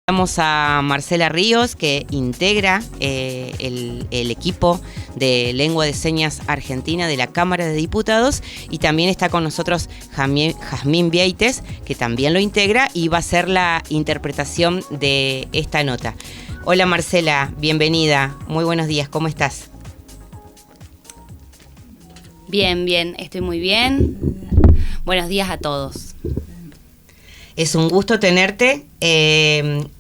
Vamos a Marcela Ríos, que integra el equipo de Lengua de Señas Argentina de la Cámara de Diputados, y también está con nosotros Jazmín Vieites, que también lo integra y va a hacer la interpretación de esta nota. Hola Marcela, bienvenida, muy buenos días, ¿cómo estás? Bien, estoy muy bien. Buenos días a todos. Es un gusto tenerte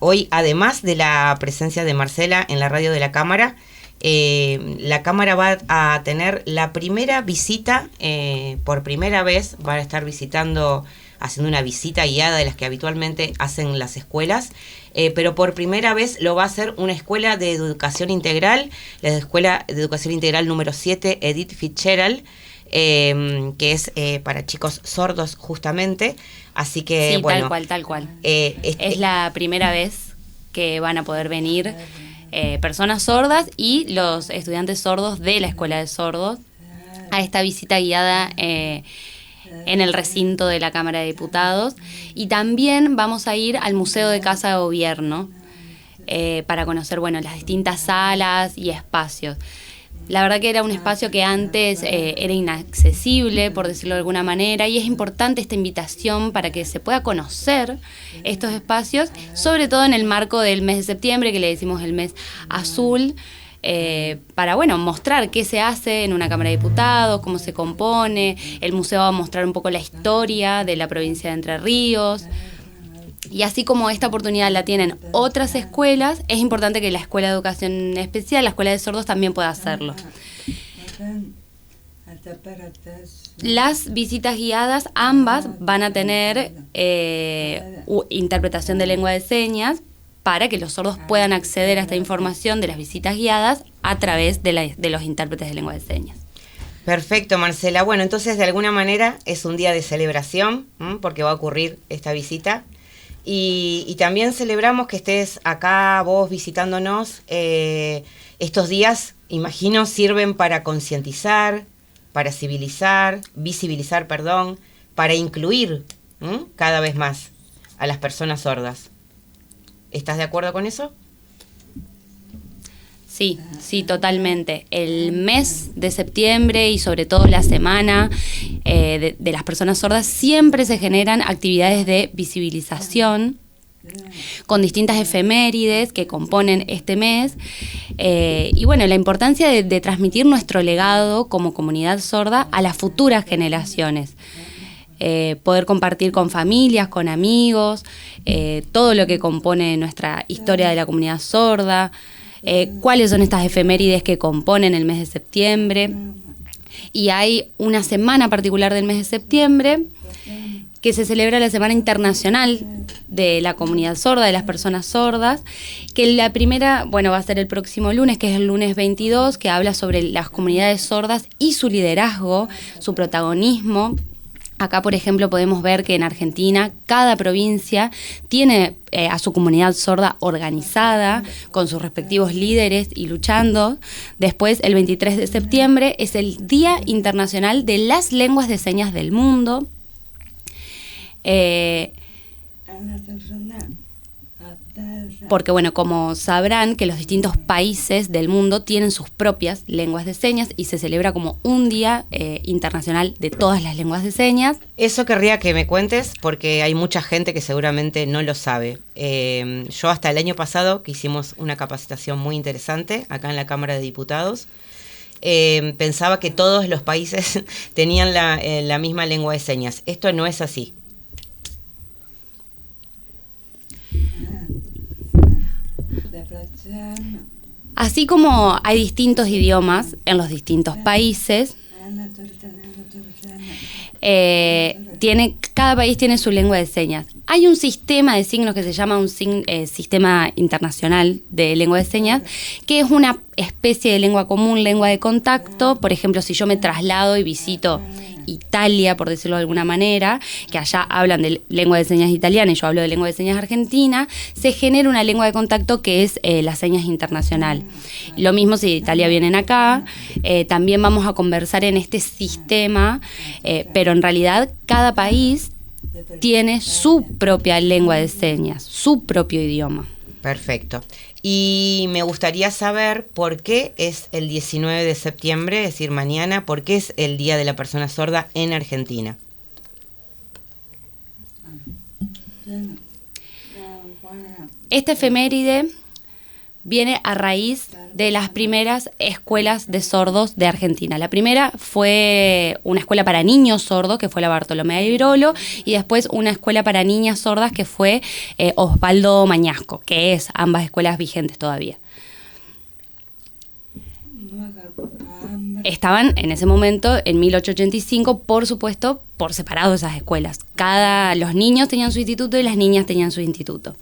hoy, además de la presencia de Marcela en la radio de la Cámara. La Cámara va a tener la primera visita, por primera vez va a estar haciendo una visita guiada de las que habitualmente hacen las escuelas, pero por primera vez lo va a hacer una escuela de educación integral, la Escuela de Educación Integral número 7, Edith Fitzgerald, que es para chicos sordos justamente, así que sí, bueno, tal cual. Es la primera vez que van a poder venir personas sordas y los estudiantes sordos de la Escuela de Sordos a esta visita guiada en el recinto de la Cámara de Diputados, y también vamos a ir al Museo de Casa de Gobierno para conocer, las distintas salas y espacios. La verdad que era un espacio que antes era inaccesible, por decirlo de alguna manera, y es importante esta invitación para que se pueda conocer estos espacios, sobre todo en el marco del mes de septiembre, que le decimos el mes azul, para mostrar qué se hace en una Cámara de Diputados, cómo se compone. El museo va a mostrar un poco la historia de la provincia de Entre Ríos. Y así como esta oportunidad la tienen otras escuelas, es importante que la Escuela de Educación Especial, la Escuela de Sordos, también pueda hacerlo. Las visitas guiadas, ambas, van a tener interpretación de lengua de señas para que los sordos puedan acceder a esta información de las visitas guiadas a través de los intérpretes de lengua de señas. Perfecto, Marcela. Bueno, entonces de alguna manera es un día de celebración, porque va a ocurrir esta visita. Y también celebramos que estés acá vos visitándonos. Estos días, imagino, sirven para concientizar, para visibilizar, para incluir cada vez más a las personas sordas. ¿Estás de acuerdo con eso? Sí, totalmente. El mes de septiembre y sobre todo la semana de las personas sordas siempre se generan actividades de visibilización con distintas efemérides que componen este mes. La importancia de transmitir nuestro legado como comunidad sorda a las futuras generaciones. Poder compartir con familias, con amigos, todo lo que compone nuestra historia de la comunidad sorda. Cuáles son estas efemérides que componen el mes de septiembre. Y hay una semana particular del mes de septiembre que se celebra la Semana Internacional de la Comunidad Sorda, de las personas sordas, que la primera, va a ser el próximo lunes, que es el lunes 22, que habla sobre las comunidades sordas y su liderazgo, su protagonismo. Acá, por ejemplo, podemos ver que en Argentina cada provincia tiene a su comunidad sorda organizada, con sus respectivos líderes y luchando. Después, el 23 de septiembre, es el Día Internacional de las Lenguas de Señas del Mundo. Porque, como sabrán, que los distintos países del mundo tienen sus propias lenguas de señas y se celebra como un día internacional de todas las lenguas de señas. Eso querría que me cuentes, porque hay mucha gente que seguramente no lo sabe. Yo hasta el año pasado, que hicimos una capacitación muy interesante acá en la Cámara de Diputados, pensaba que todos los países tenían la misma lengua de señas. Esto no es así. Así como hay distintos idiomas en los distintos países, cada país tiene su lengua de señas. Hay un sistema de signos que se llama Sistema Internacional de Lengua de Señas, que es una especie de lengua común, lengua de contacto. Por ejemplo, si yo me traslado y visito Italia, por decirlo de alguna manera, que allá hablan de lengua de señas italiana y yo hablo de lengua de señas argentina, se genera una lengua de contacto que es las señas internacional. Lo mismo si de Italia vienen acá, también vamos a conversar en este sistema, pero en realidad cada país tiene su propia lengua de señas, su propio idioma. Perfecto. Y me gustaría saber por qué es el 19 de septiembre, es decir, mañana, por qué es el Día de la Persona Sorda en Argentina. Esta efeméride viene a raíz de las primeras escuelas de sordos de Argentina. La primera fue una escuela para niños sordos, que fue la Bartolomé de Virolo, y después una escuela para niñas sordas, que fue Osvaldo Mañasco, que es ambas escuelas vigentes todavía. Estaban en ese momento, en 1885, por supuesto, por separado esas escuelas. Los niños tenían su instituto y las niñas tenían su instituto.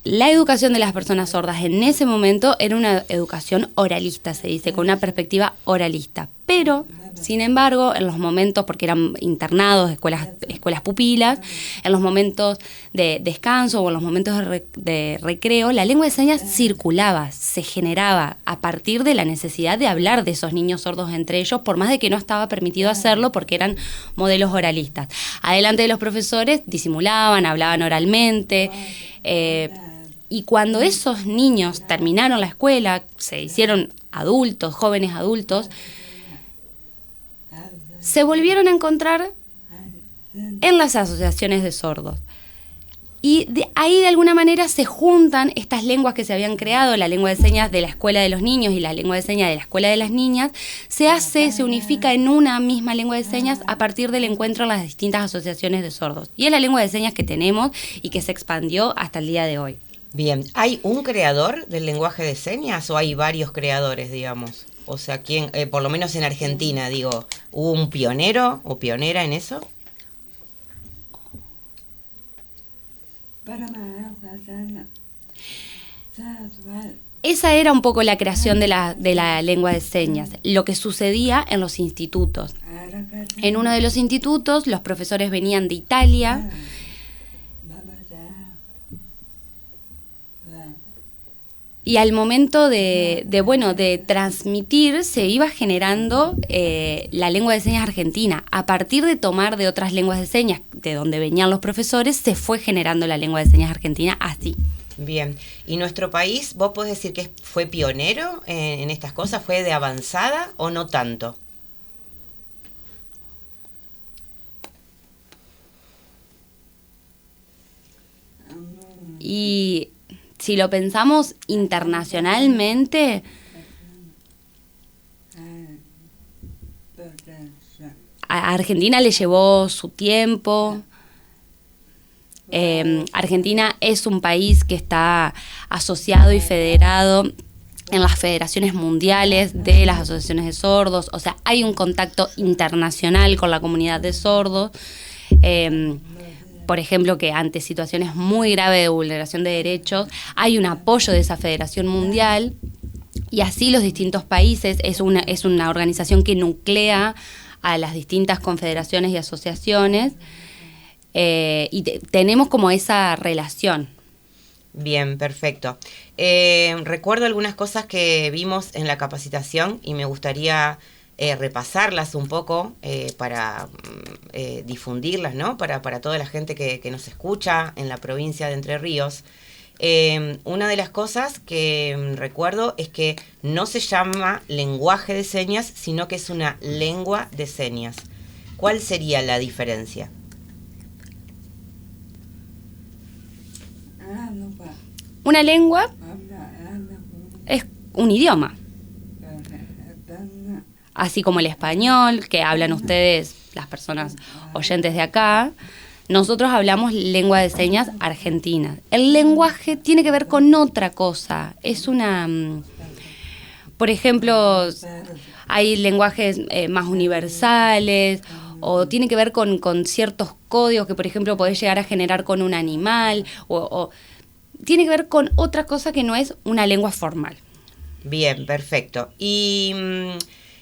La educación de las personas sordas en ese momento era una educación oralista, se dice, con una perspectiva oralista. Pero, sin embargo, en los momentos, porque eran internados, escuelas pupilas, en los momentos de descanso o en los momentos de recreo, la lengua de señas circulaba, se generaba a partir de la necesidad de hablar de esos niños sordos entre ellos, por más de que no estaba permitido hacerlo porque eran modelos oralistas. Adelante de los profesores disimulaban, hablaban oralmente, y cuando esos niños terminaron la escuela, se hicieron adultos, jóvenes adultos, se volvieron a encontrar en las asociaciones de sordos. Y ahí de alguna manera se juntan estas lenguas que se habían creado, la lengua de señas de la escuela de los niños y la lengua de señas de la escuela de las niñas, se unifica en una misma lengua de señas a partir del encuentro en las distintas asociaciones de sordos. Y es la lengua de señas que tenemos y que se expandió hasta el día de hoy. Bien, ¿hay un creador del lenguaje de señas o hay varios creadores, digamos? O sea, ¿quién, por lo menos en Argentina, digo, hubo un pionero o pionera en eso? Esa era un poco la creación de la lengua de señas, lo que sucedía en los institutos. En uno de los institutos, los profesores venían de Italia. Y al momento de transmitir, se iba generando la lengua de señas argentina. A partir de tomar de otras lenguas de señas, de donde venían los profesores, se fue generando la lengua de señas argentina así. Bien. ¿Y nuestro país, vos podés decir que fue pionero en estas cosas? ¿Fue de avanzada o no tanto? Y si lo pensamos internacionalmente, a Argentina le llevó su tiempo. Argentina es un país que está asociado y federado en las federaciones mundiales de las asociaciones de sordos, o sea, hay un contacto internacional con la comunidad de sordos. Por ejemplo, que ante situaciones muy graves de vulneración de derechos, hay un apoyo de esa Federación Mundial, y así los distintos países, es una organización que nuclea a las distintas confederaciones y asociaciones, y tenemos como esa relación. Bien, perfecto. Recuerdo algunas cosas que vimos en la capacitación y me gustaría repasarlas un poco para difundirlas, ¿no? Para toda la gente que nos escucha en la provincia de Entre Ríos. Una de las cosas que recuerdo es que no se llama lenguaje de señas, sino que es una lengua de señas. ¿Cuál sería la diferencia? Una lengua es un idioma. Así como el español, que hablan ustedes, las personas oyentes de acá, nosotros hablamos lengua de señas argentina. El lenguaje tiene que ver con otra cosa. Es por ejemplo, hay lenguajes más universales, o tiene que ver con ciertos códigos que, por ejemplo, podés llegar a generar con un animal, o tiene que ver con otra cosa que no es una lengua formal. Bien, perfecto. Y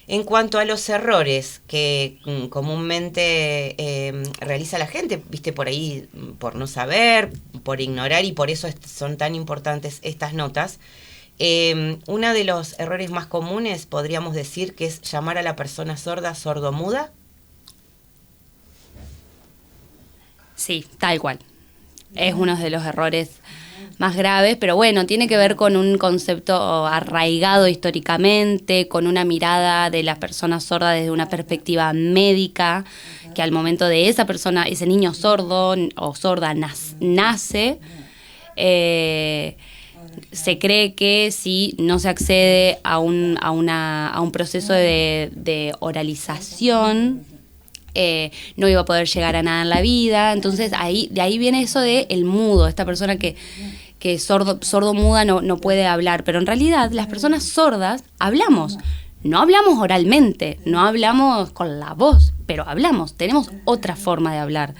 en cuanto a los errores que comúnmente realiza la gente, viste, por ahí, por no saber, por ignorar, y por eso son tan importantes estas notas, uno de los errores más comunes podríamos decir que es llamar a la persona sorda sordomuda. Sí, tal cual. Es uno de los errores más graves, pero bueno, tiene que ver con un concepto arraigado históricamente, con una mirada de la persona sorda desde una perspectiva médica, que al momento de esa persona, ese niño sordo o sorda nace, se cree que si no se accede a un proceso de oralización, no iba a poder llegar a nada en la vida. Entonces de ahí viene eso de el mudo, esta persona que sordo muda no puede hablar, pero en realidad las personas sordas hablamos. No hablamos oralmente, no hablamos con la voz, pero hablamos, tenemos otra forma de hablar.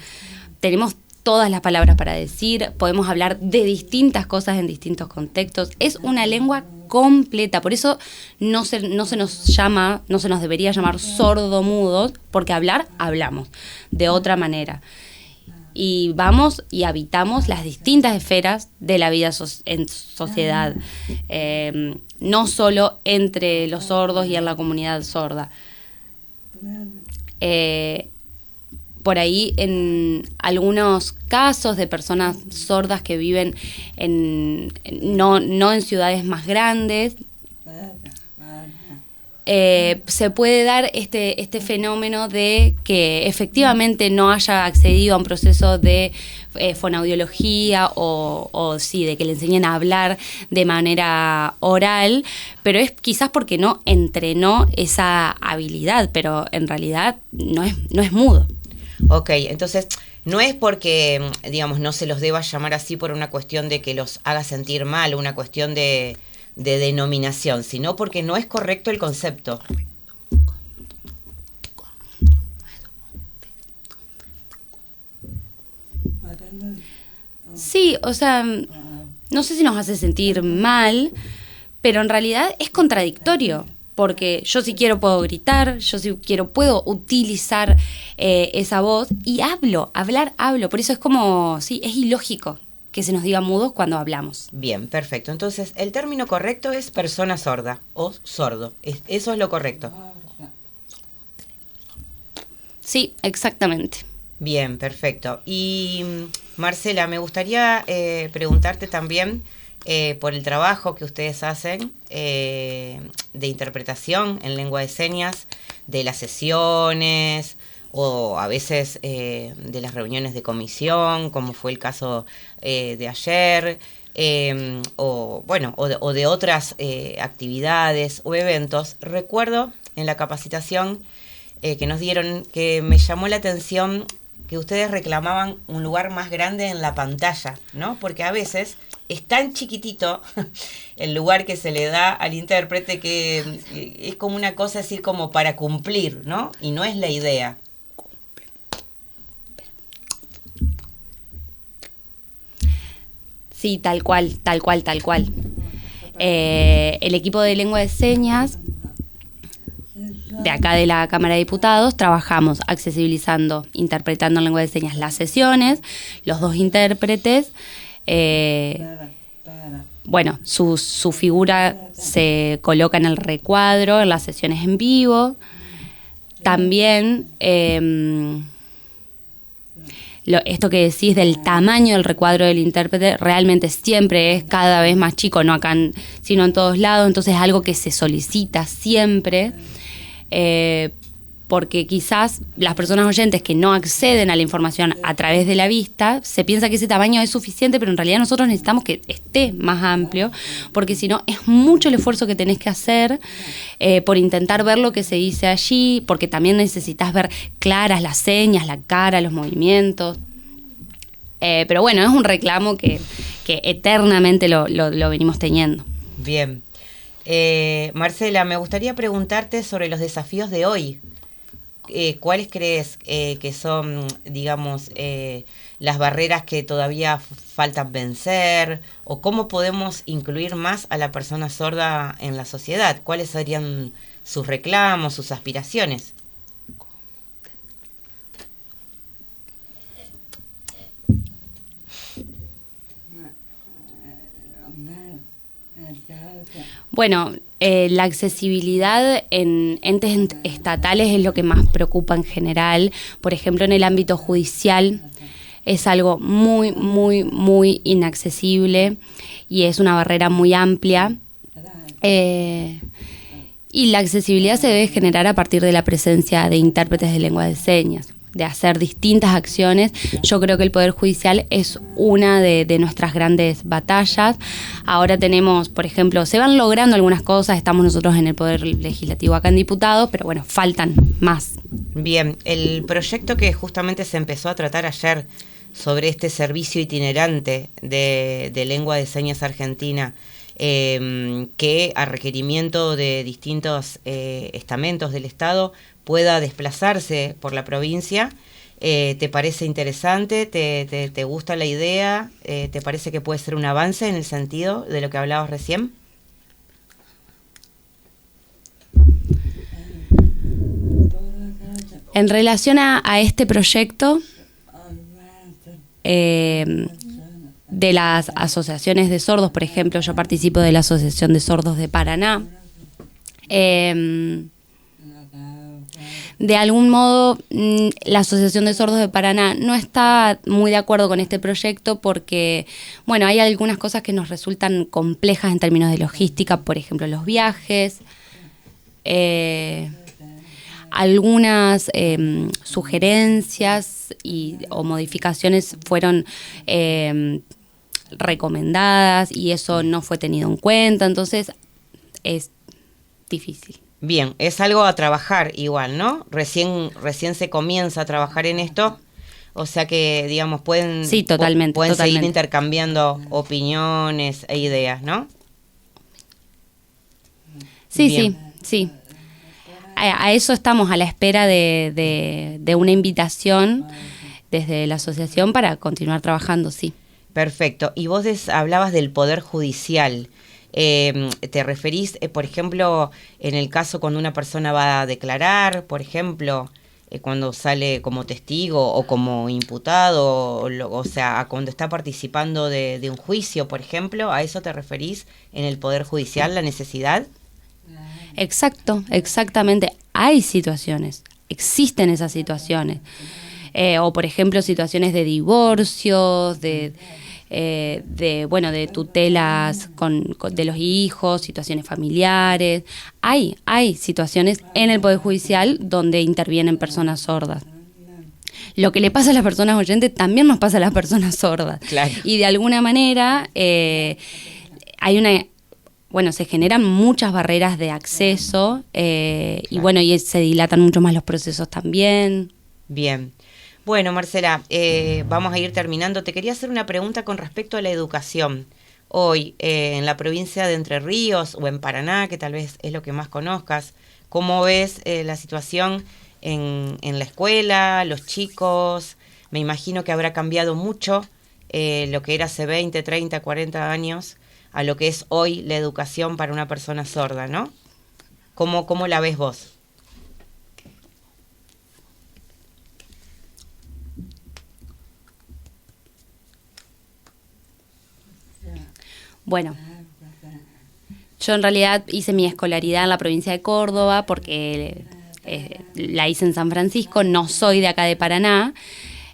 Tenemos todas las palabras para decir, podemos hablar de distintas cosas en distintos contextos. Es una lengua completa, por eso no se nos debería llamar sordomudos, porque hablamos de otra manera. Y vamos y habitamos las distintas esferas de la vida en sociedad, no solo entre los sordos y en la comunidad sorda. Por ahí, en algunos casos de personas sordas que viven no en ciudades más grandes, se puede dar este fenómeno de que efectivamente no haya accedido a un proceso de fonoaudiología o sí, de que le enseñen a hablar de manera oral, pero es quizás porque no entrenó esa habilidad, pero en realidad no es mudo. Ok, entonces no es porque, digamos, no se los deba llamar así por una cuestión de que los haga sentir mal, una cuestión de denominación, sino porque no es correcto el concepto. Sí, o sea, no sé si nos hace sentir mal, pero en realidad es contradictorio. Porque yo si quiero puedo gritar, yo si quiero puedo utilizar esa voz y hablo. Por eso es como, sí, es ilógico que se nos diga mudos cuando hablamos. Bien, perfecto. Entonces, el término correcto es persona sorda o sordo. Eso es lo correcto. Sí, exactamente. Bien, perfecto. Y Marcela, me gustaría preguntarte también por el trabajo que ustedes hacen de interpretación en lengua de señas, de las sesiones o a veces de las reuniones de comisión, como fue el caso de ayer, o de otras actividades o eventos. Recuerdo en la capacitación que nos dieron que me llamó la atención que ustedes reclamaban un lugar más grande en la pantalla, ¿no? Porque a veces es tan chiquitito el lugar que se le da al intérprete que es como una cosa así como para cumplir, ¿no? Y no es la idea. Sí, tal cual. El equipo de lengua de señas de acá de la Cámara de Diputados trabajamos accesibilizando, interpretando en lengua de señas las sesiones, los dos intérpretes. Bueno, su figura se coloca en el recuadro, en las sesiones en vivo. También esto que decís del tamaño del recuadro del intérprete realmente siempre es cada vez más chico, no acá sino en todos lados, entonces es algo que se solicita siempre. Porque quizás las personas oyentes que no acceden a la información a través de la vista, se piensa que ese tamaño es suficiente, pero en realidad nosotros necesitamos que esté más amplio, porque si no es mucho el esfuerzo que tenés que hacer por intentar ver lo que se dice allí, porque también necesitas ver claras las señas, la cara, los movimientos. Pero bueno, es un reclamo que eternamente lo venimos teniendo. Bien. Marcela, me gustaría preguntarte sobre los desafíos de hoy. ¿Cuáles crees que son, digamos, las barreras que todavía faltan vencer? ¿O cómo podemos incluir más a la persona sorda en la sociedad? ¿Cuáles serían sus reclamos, sus aspiraciones? Bueno, la accesibilidad en entes estatales es lo que más preocupa en general. Por ejemplo, en el ámbito judicial, es algo muy, muy, muy inaccesible y es una barrera muy amplia. Y la accesibilidad se debe generar a partir de la presencia de intérpretes de lengua de señas, de hacer distintas acciones. Yo creo que el Poder Judicial es una de nuestras grandes batallas. Ahora tenemos, por ejemplo, se van logrando algunas cosas, estamos nosotros en el Poder Legislativo acá en Diputados, pero bueno, faltan más. Bien, el proyecto que justamente se empezó a tratar ayer sobre este servicio itinerante de lengua de señas argentina, que a requerimiento de distintos estamentos del Estado pueda desplazarse por la provincia. ¿Te parece interesante? ¿Te gusta la idea? ¿Te parece que puede ser un avance en el sentido de lo que hablabas recién? En relación a este proyecto, de las asociaciones de sordos, por ejemplo, yo participo de la Asociación de Sordos de Paraná. De algún modo, la Asociación de Sordos de Paraná no está muy de acuerdo con este proyecto porque, bueno, hay algunas cosas que nos resultan complejas en términos de logística, por ejemplo, los viajes. Algunas sugerencias o modificaciones fueron recomendadas y eso no fue tenido en cuenta, entonces es difícil. Bien, es algo a trabajar igual, ¿no? Recién se comienza a trabajar en esto, o sea que, digamos, pueden seguir intercambiando opiniones e ideas, ¿no? Sí, bien. Sí. A eso estamos, a la espera de una invitación desde la asociación para continuar trabajando, sí. Perfecto. Y vos hablabas del Poder Judicial. ¿Te referís, por ejemplo, en el caso cuando una persona va a declarar, por ejemplo, cuando sale como testigo o como imputado, o sea, cuando está participando de un juicio, por ejemplo? ¿A eso te referís en el Poder Judicial, la necesidad? Exactamente. Hay situaciones, existen esas situaciones. O por ejemplo, situaciones de divorcios, de tutelas de los hijos, situaciones familiares. Hay situaciones en el Poder Judicial donde intervienen personas sordas. Lo que le pasa a las personas oyentes también nos pasa a las personas sordas. Claro. Y de alguna manera se generan muchas barreras de acceso claro. y se dilatan mucho más los procesos también. Bien. Bueno, Marcela, vamos a ir terminando. Te quería hacer una pregunta con respecto a la educación. Hoy, en la provincia de Entre Ríos o en Paraná, que tal vez es lo que más conozcas, ¿cómo ves la situación en la escuela, los chicos? Me imagino que habrá cambiado mucho lo que era hace 20, 30, 40 años a lo que es hoy la educación para una persona sorda, ¿no? ¿Cómo la ves vos? Bueno, yo en realidad hice mi escolaridad en la provincia de Córdoba porque la hice en San Francisco, no soy de acá de Paraná,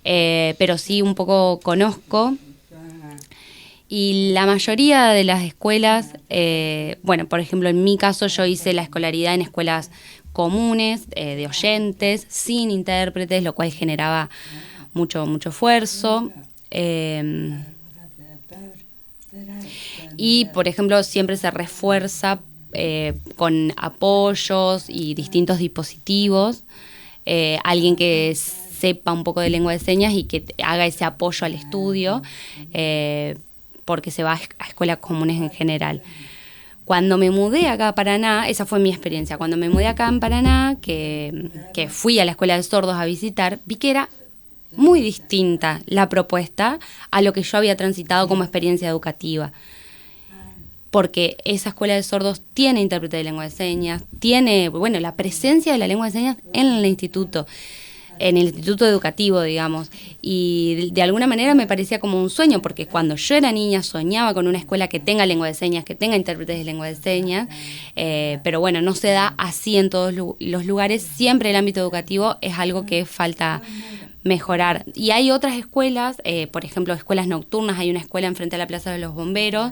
pero sí un poco conozco. Y la mayoría de las escuelas, por ejemplo, en mi caso yo hice la escolaridad en escuelas comunes, de oyentes, sin intérpretes, lo cual generaba mucho esfuerzo. Y, por ejemplo, siempre se refuerza con apoyos y distintos dispositivos, alguien que sepa un poco de lengua de señas y que haga ese apoyo al estudio, porque se va a escuelas comunes en general. Cuando me mudé acá a Paraná, esa fue mi experiencia, cuando me mudé acá en Paraná, que fui a la escuela de sordos a visitar, vi que era muy distinta la propuesta a lo que yo había transitado como experiencia educativa. Porque esa escuela de sordos tiene intérprete de lengua de señas, tiene, la presencia de la lengua de señas en el instituto educativo, digamos. Y de alguna manera me parecía como un sueño, porque cuando yo era niña soñaba con una escuela que tenga lengua de señas, que tenga intérpretes de lengua de señas, pero no se da así en todos los lugares. Siempre el ámbito educativo es algo que falta mejorar. Y hay otras escuelas, por ejemplo, escuelas nocturnas, hay una escuela enfrente de la Plaza de los Bomberos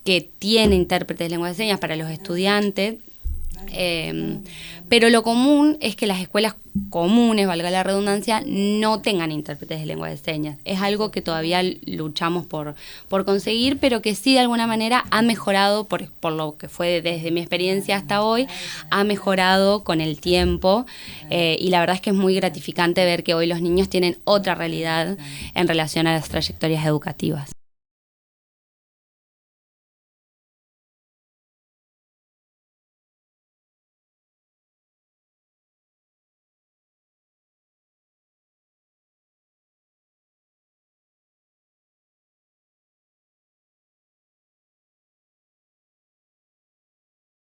que tiene intérpretes de lengua de señas para los estudiantes. Pero lo común es que las escuelas comunes, valga la redundancia, no tengan intérpretes de lengua de señas. Es algo que todavía luchamos por conseguir, pero que sí de alguna manera ha mejorado, por lo que fue desde mi experiencia hasta hoy, ha mejorado con el tiempo, y la verdad es que es muy gratificante ver que hoy los niños tienen otra realidad en relación a las trayectorias educativas.